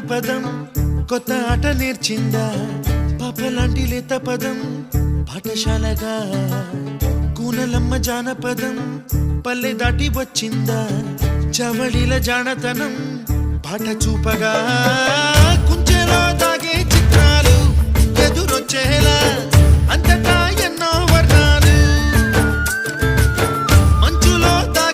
పదం కొత్త ఆట నేర్చిందా పాపలాంటి లేత పదం పాఠశాలగా కూనలమ్మ జానపదం పల్లె దాటి వచ్చిందా చవళిల జానతనం పాట చూపగా కుంచెలో దాగే చిత్రాలు ఎదురొచ్చేలా అంతటా